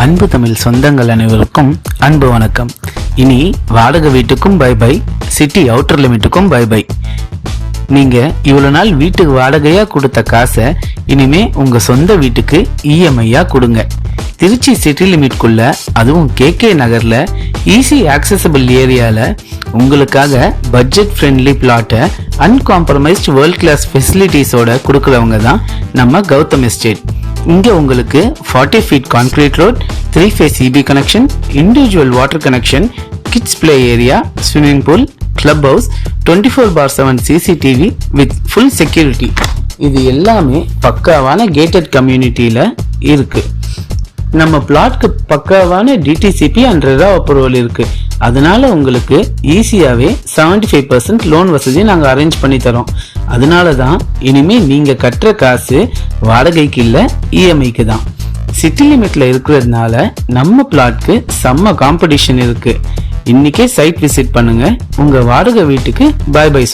அன்பு தமிழ் சொந்தங்கள் அனைவருக்கும் அன்பு வணக்கம். இனி வாடகை வீட்டுக்கும் பை பை, சிட்டி அவுட்டர் லிமிட்டுக்கும் பை பை. நீங்க இவ்வளவு நாள் வீட்டுக்கு வாடகையா கொடுத்த காசை இனிமே உங்க சொந்த வீட்டுக்கு இஎம்ஐயா கொடுங்க. திருச்சி சிட்டி லிமிட்குள்ள, அதுவும் கேகே நகர்ல ஈஸி ஆக்சசபிள் ஏரியால உங்களுக்காக பட்ஜெட் ஃப்ரெண்ட்லி பிளாட்டை அன்காம்ப்ரமைஸ்ட் வேர்ல்ட் கிளாஸ் ஃபெசிலிட்டிஸோட கொடுக்கறவங்க தான் நம்ம கௌதம் எஸ்டேட். இங்க உங்களுக்கு 40 feet concrete road, 3 phase EB connection, individual water connection, kids play area, swimming pool, club house, 24/7 CCTV with full security, இது எல்லாமே பக்காவான கேட்டட் கம்யூனிட்டியில இருக்கு. நம்ம பிளாட்க்கு பக்காவான டிடிசிபி அண்ட் ரெரா அப்ரூவல் இருக்கு. அதனால உங்களுக்கு ஈஸியாவே 75% லோன் வசதி நாங்க அரேஞ்ச் பண்ணி தரோம். அதனாலதான் இனிமே நீங்க கட்டுற காசு வாடகைக்கு இல்ல, இஎம்ஐக்கு தான். சிட்டி லிமிட்ல இருக்கிறதுனால நம்ம பிளாட்க்கு செம்ம காம்படிஷன் இருக்கு. இன்னைக்கே சைட் விசிட் பண்ணுங்க. உங்க வாடகை வீட்டுக்கு பை பை.